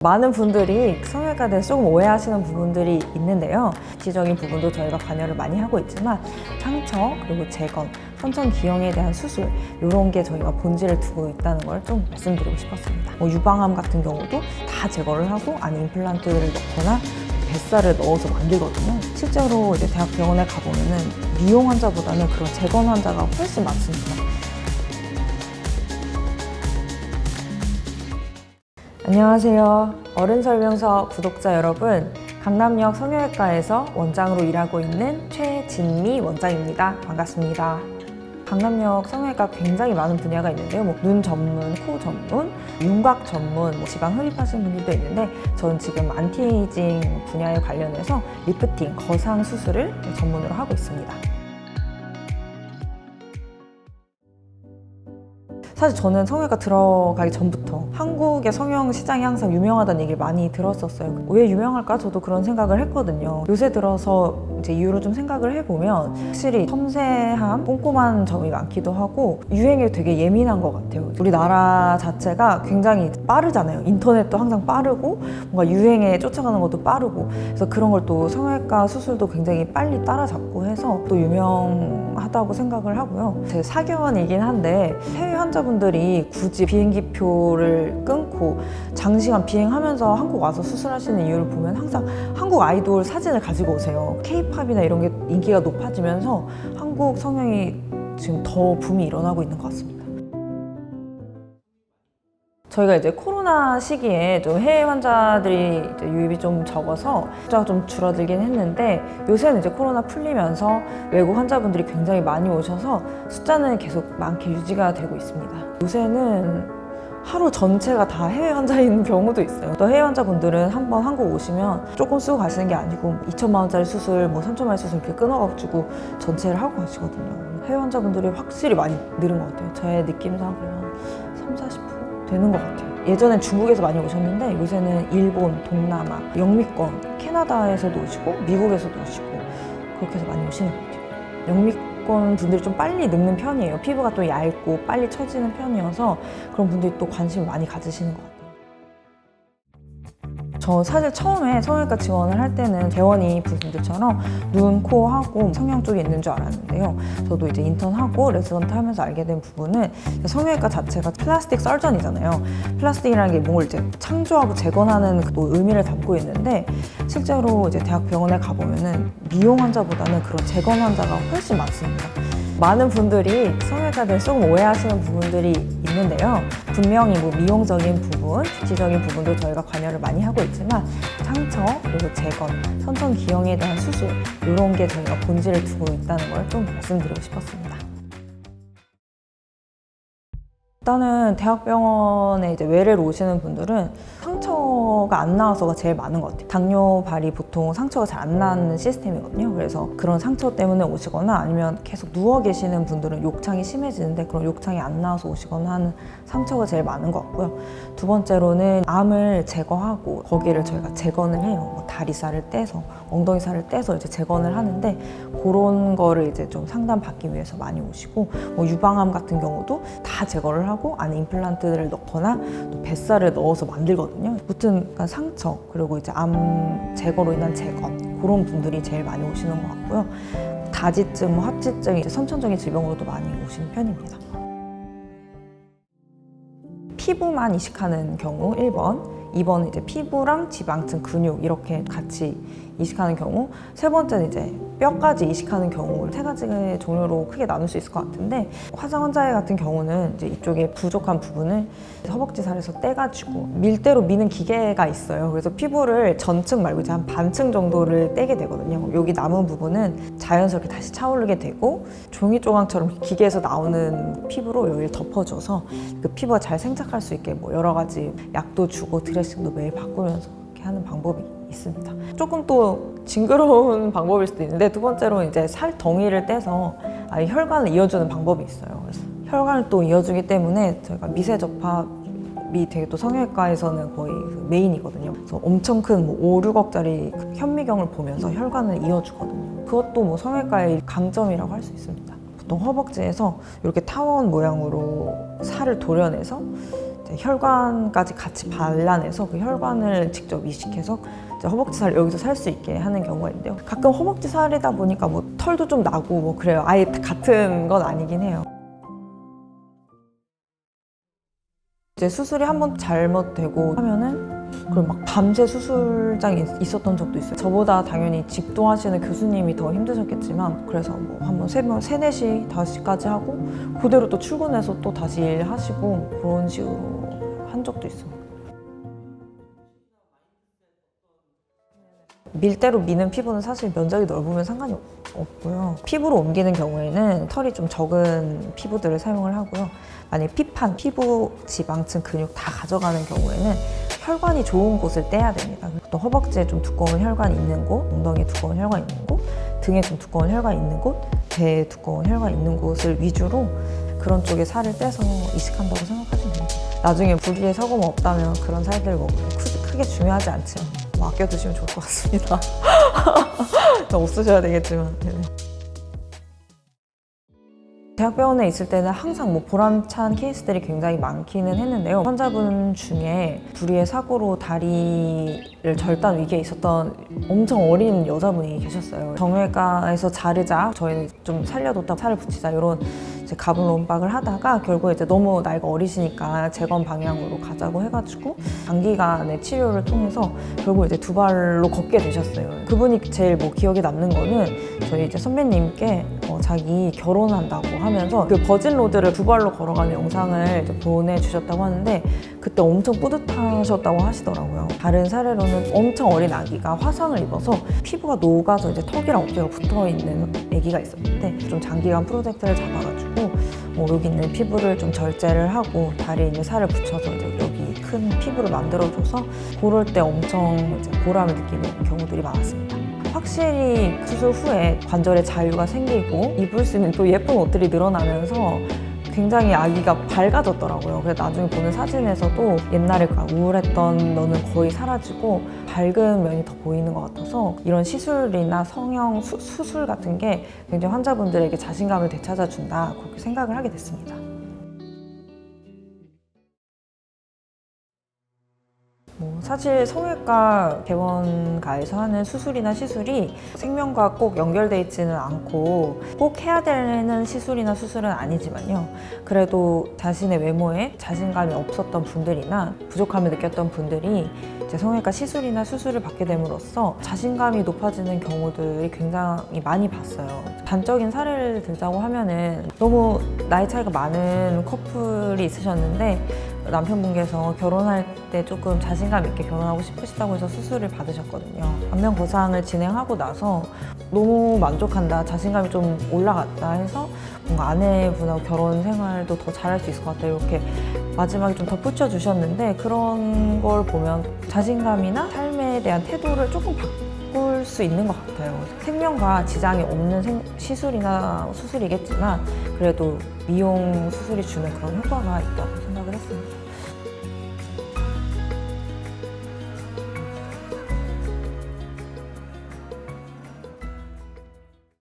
많은 분들이 성형외과에 대해서 조금 오해하시는 부분들이 있는데요. 구체적인 부분도 저희가 관여를 많이 하고 있지만 상처, 그리고 재건, 선천 기형에 대한 수술 이런 게 저희가 본질을 두고 있다는 걸 좀 말씀드리고 싶었습니다. 유방암 같은 경우도 다 제거를 하고 안에 임플란트를 넣거나 뱃살을 넣어서 만들거든요. 실제로 이제 대학병원에 가보면은 미용 환자보다는 그런 재건 환자가 훨씬 많습니다. 안녕하세요. 어른설명서 구독자 여러분, 강남역 성형외과에서 원장으로 일하고 있는 최진미 원장입니다. 반갑습니다. 강남역 성형외과 굉장히 많은 분야가 있는데요. 눈 전문, 코 전문, 윤곽 전문, 지방 흡입하시는 분들도 있는데 저는 지금 안티에이징 분야에 관련해서 리프팅, 거상 수술을 전문으로 하고 있습니다. 사실 저는 성형외과 들어가기 전부터 한국의 성형 시장이 항상 유명하다는 얘기를 많이 들었었어요. 왜 유명할까? 저도 그런 생각을 했거든요. 요새 들어서 이제 이후로 좀 생각을 해보면 확실히 섬세함, 꼼꼼한 점이 많기도 하고 유행에 되게 예민한 것 같아요. 우리나라 자체가 굉장히 빠르잖아요. 인터넷도 항상 빠르고 뭔가 유행에 쫓아가는 것도 빠르고 그래서 그런 걸 또 성형외과 수술도 굉장히 빨리 따라잡고 해서 또 유명하다고 생각을 하고요. 제 사견이긴 한데 해외 환자분들이 굳이 비행기표를 끊고 장시간 비행하면서 한국 와서 수술하시는 이유를 보면 항상 한국 아이돌 사진을 가지고 오세요. K-팝이나 이런 게 인기가 높아지면서 한국 성형이 지금 더 붐이 일어나고 있는 것 같습니다. 저희가 이제 코로나 시기에 좀 해외 환자들이 이제 유입이 좀 적어서 숫자가 좀 줄어들긴 했는데 요새는 이제 코로나 풀리면서 외국 환자분들이 굉장히 많이 오셔서 숫자는 계속 많게 유지가 되고 있습니다. 요새는 하루 전체가 다 해외 환자인 경우도 있어요. 또 해외 환자분들은 한번 한국 오시면 조금 쓰고 가시는 게 아니고 2천만 원짜리 수술, 3천만 원짜리 수술 이렇게 끊어가지고 전체를 하고 가시거든요. 해외 환자분들이 확실히 많이 늘은 것 같아요. 제 느낌상 한 30-40% 되는 것 같아요. 예전엔 중국에서 많이 오셨는데 요새는 일본, 동남아, 영미권, 캐나다에서도 오시고 미국에서도 오시고 그렇게 해서 많이 오시는 것 같아요. 영미권 분들이 좀 빨리 늙는 편이에요. 피부가 또 얇고 빨리 처지는 편이어서 그런 분들이 또 관심을 많이 가지시는 것 같아요. 저 사실 처음에 성형외과 지원을 할 때는 재원이 분들처럼 눈, 코 하고 성형 쪽에 있는 줄 알았는데요. 저도 이제 인턴하고 레지던트 하면서 알게 된 부분은 성형외과 자체가 플라스틱 설전이잖아요. 플라스틱이라는 게 뭔가 이제 창조하고 재건하는 그 의미를 담고 있는데 실제로 이제 대학병원에 가보면은 미용 환자보다는 그런 재건 환자가 훨씬 많습니다. 많은 분들이 성형외과에 대해서 조금 오해하시는 부분들이 있는데요. 분명히 미용적인 부분, 구체적인 부분도 저희가 관여를 많이 하고 있지만 상처, 그리고 재건, 선천 기형에 대한 수술 이런 게 저희가 본질을 두고 있다는 걸 좀 말씀드리고 싶었습니다. 일단은 대학병원에 이제 외래로 오시는 분들은 상처가 안 나와서가 제일 많은 것 같아요. 당뇨발이 보통 상처가 잘 안 나는 시스템이거든요. 그래서 그런 상처 때문에 오시거나 아니면 계속 누워 계시는 분들은 욕창이 심해지는데 그런 욕창이 안 나와서 오시거나 하는 상처가 제일 많은 것 같고요. 두 번째로는 암을 제거하고 거기를 저희가 재건을 해요. 다리살을 떼서 엉덩이살을 떼서 이제 재건을 하는데 그런 거를 이제 좀 상담받기 위해서 많이 오시고 유방암 같은 경우도 다 제거를 하고 안에 임플란트를 넣거나 또 뱃살을 넣어서 만들거든요. 무튼 상처 그리고 이제 암 제거로 인한 재건 그런 분들이 제일 많이 오시는 것 같고요. 다지증, 합지증, 이제 선천적인 질병으로도 많이 오시는 편입니다. 피부만 이식하는 경우 1번, 2번은 이제 피부랑 지방층, 근육 이렇게 같이 이식하는 경우, 세 번째는 이제 뼈까지 이식하는 경우 세 가지의 종류로 크게 나눌 수 있을 것 같은데 화상 환자 같은 경우는 이제 이쪽에 부족한 부분을 허벅지 살에서 떼가지고 밀대로 미는 기계가 있어요. 그래서 피부를 전층 말고 이제 한 반층 정도를 떼게 되거든요. 여기 남은 부분은 자연스럽게 다시 차오르게 되고 종이 조각처럼 기계에서 나오는 피부로 여기를 덮어줘서 그 피부가 잘 생착할 수 있게 여러 가지 약도 주고 드레싱도 매일 바꾸면서 이렇게 하는 방법이 있습니다. 조금 또 징그러운 방법일 수도 있는데 두 번째로 이제 살덩이를 떼서 아예 혈관을 이어주는 방법이 있어요. 그래서 혈관을 또 이어주기 때문에 저희가 미세 접합이 되게 또 성형외과에서는 거의 메인이거든요. 그래서 엄청 큰 5, 6억짜리 현미경을 보면서 혈관을 이어주거든요. 그것도 성형외과의 강점이라고 할 수 있습니다. 보통 허벅지에서 이렇게 타원 모양으로 살을 도려내서 이제 혈관까지 같이 발라내서 그 혈관을 직접 이식해서 이제 허벅지 살을 여기서 살 수 있게 하는 경우가 있는데요. 가끔 허벅지 살이다 보니까 뭐 털도 좀 나고 뭐 그래요. 아예 같은 건 아니긴 해요. 이제 수술이 한번 잘못되고 하면은 그럼 막 밤새 수술장에 있었던 적도 있어요. 저보다 당연히 집도하시는 교수님이 더 힘드셨겠지만 그래서 뭐 한번 새벽 3, 4시, 5시까지 하고 그대로 또 출근해서 또 다시 일하시고 그런 식으로 한 적도 있어요. 밀대로 미는 피부는 사실 면적이 넓으면 상관이 없고요. 피부로 옮기는 경우에는 털이 좀 적은 피부들을 사용을 하고요. 만약 피판, 피부, 지방층, 근육 다 가져가는 경우에는 혈관이 좋은 곳을 떼야 됩니다. 또 허벅지에 좀 두꺼운 혈관이 있는 곳, 엉덩이에 두꺼운 혈관이 있는 곳, 등에 좀 두꺼운 혈관이 있는 곳, 배에 두꺼운 혈관이 있는 곳을 위주로 그런 쪽에 살을 빼서 이식한다고 생각하시면 됩니다. 나중에 불의의 사고가 없다면 그런 살들 뭐 크게 중요하지 않죠. 뭐 아껴두시면 좋을 것 같습니다. 없으셔야 되겠지만. 네. 대학병원에 있을 때는 항상 뭐 보람찬 케이스들이 굉장히 많기는 했는데요. 환자분 중에 불의의 사고로 다리를 절단 위기에 있었던 엄청 어린 여자분이 계셨어요. 정형외과에서 자르자, 저희는 좀 살려뒀다 살을 붙이자 이런 이제 가불론박을 하다가 결국에 이제 너무 나이가 어리시니까 재건 방향으로 가자고 해가지고 장기간의 치료를 통해서 결국 이제 두 발로 걷게 되셨어요. 그분이 제일 뭐 기억에 남는 거는 저희 이제 선배님께 자기 결혼한다고 하면서 그 버진 로드를 두 발로 걸어가는 영상을 이제 보내주셨다고 하는데 그때 엄청 뿌듯하셨다고 하시더라고요. 다른 사례로는 엄청 어린 아기가 화상을 입어서 피부가 녹아서 이제 턱이랑 어깨가 붙어 있는 아기가 있었는데 좀 장기간 프로젝트를 잡아가지고 뭐 여기 있는 피부를 좀 절제를 하고 다리에 이제 살을 붙여서 이제 여기 큰 피부를 만들어줘서 그럴 때 엄청 이제 보람을 느끼는 경우들이 많았습니다. 확실히 수술 후에 관절에 자유가 생기고 입을 수 있는 또 예쁜 옷들이 늘어나면서 굉장히 아기가 밝아졌더라고요. 그래서 나중에 보는 사진에서도 옛날에 우울했던 너는 거의 사라지고 밝은 면이 더 보이는 것 같아서 이런 시술이나 성형 수술 같은 게 굉장히 환자분들에게 자신감을 되찾아준다 그렇게 생각을 하게 됐습니다. 사실 성형외과 개원가에서 하는 수술이나 시술이 생명과 꼭 연결돼 있지는 않고 꼭 해야 되는 시술이나 수술은 아니지만요. 그래도 자신의 외모에 자신감이 없었던 분들이나 부족함을 느꼈던 분들이 이제 성형외과 시술이나 수술을 받게 됨으로써 자신감이 높아지는 경우들이 굉장히 많이 봤어요. 단적인 사례를 들자고 하면은 너무 나이 차이가 많은 커플이 있으셨는데 남편분께서 결혼할 때 조금 자신감 있게 결혼하고 싶으시다고 해서 수술을 받으셨거든요. 안면 거상을 진행하고 나서 너무 만족한다, 자신감이 좀 올라갔다 해서 뭔가 아내분하고 결혼 생활도 더 잘할 수 있을 것 같다 이렇게 마지막에 좀 덧붙여 주셨는데 그런 걸 보면 자신감이나 삶에 대한 태도를 조금 바꿀 수 있는 것 같아요. 생명과 지장이 없는 시술이나 수술이겠지만 그래도 미용 수술이 주는 그런 효과가 있다고 생각을 했습니다.